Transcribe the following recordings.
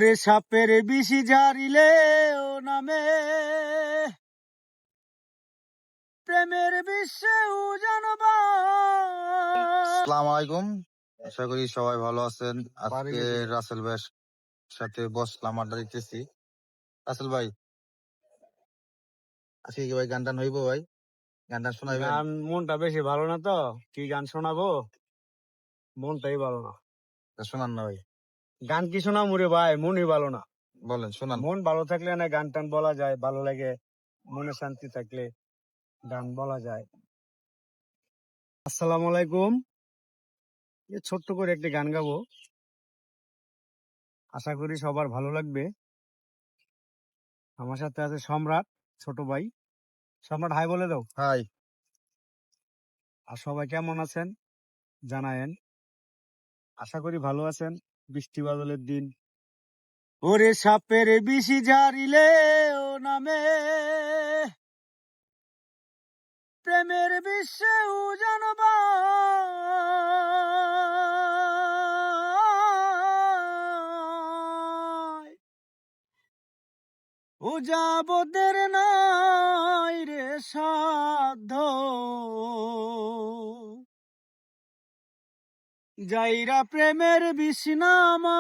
ওরে সাপের বিশি ঝাড়িলে ও নামে প্রেমের বিশ্বে জানবা। আসসালামু আলাইকুম, আশা করি সবাই ভালো আছেন। আজকে রাসেল ভাইয়ের সাথে বসলাম, আড্ডা দিতেছি। রাসেল ভাই, আজকে কি ভাই গান টান হইব? ভাই গান টান শোনাইবেন? গান মনটা বেশি ভালো না তো, কি গান শোনাবো? মনটাই ভালো না। শোনান না ভাই। গান কি শোনাবো রে ভাই, মনই ভালো না। বলেন, শোনান। মন ভালো থাকলে না গান টান বলা যায়, ভালো লাগে। মনে শান্তি থাকলে গান বলা যায়। আসসালামু আলাইকুম। ছোট্ট করে একটি গান গাবো, আশা করি সবার ভালো লাগবে। আমার সাথে আছে সম্রাট, ছোট ভাই। সম্রাট হাই বলে দাও। হাই। আর সবাই কেমন আছেন জানায়েন, আশা করি ভালো আছেন। বৃষ্টি বাদলের দিন। ওরে সাপের বিশি ঝাড়িলে ও নামে প্রেমের বিশ্বে জানবা। ও যাবদের নাই রে সাধ্য, যাইরা প্রেমের বিষ্ণামায়।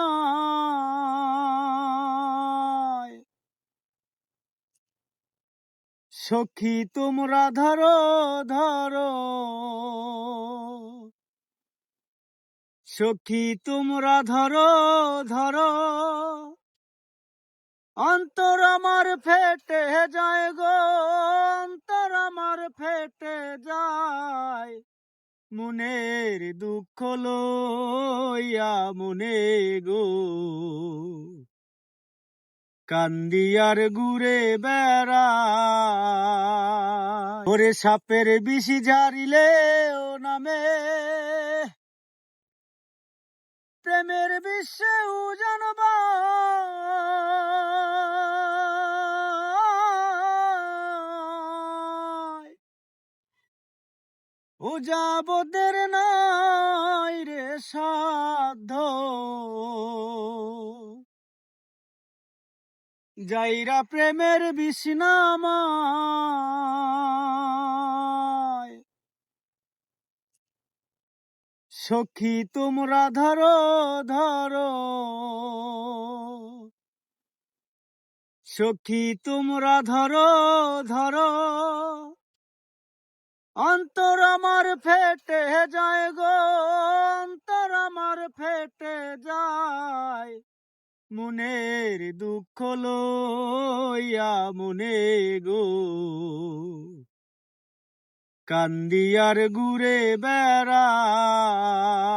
সখী তোমরা ধরো ধরো, সখী তোমরা ধরো ধরো, অন্তর আমার ফেটে যায় গো, অন্তর আমার ফেটে যায়। মনের দুঃখ লইয়া মনে গো, কান্দিয়ার ঘুরে বেড়ায়। ওরে সাপের বিশি ঝাড়িলে ও নামে প্রেমের বিশ্বে জানবা। ও যাবদের নাই রে সাধ্য, যাইরা প্রেমের বিষ্ণামায়। সখী তোমরা ধরো ধরো, সখী তোমরা ধরো ধরো, অন্তর আমার ফেটে যায় গো, অন্তর আমার ফেটে যায়। মনের দুঃখ লইয়া মনে গো, কান্দিয়ার ঘুরে বেড়ায়।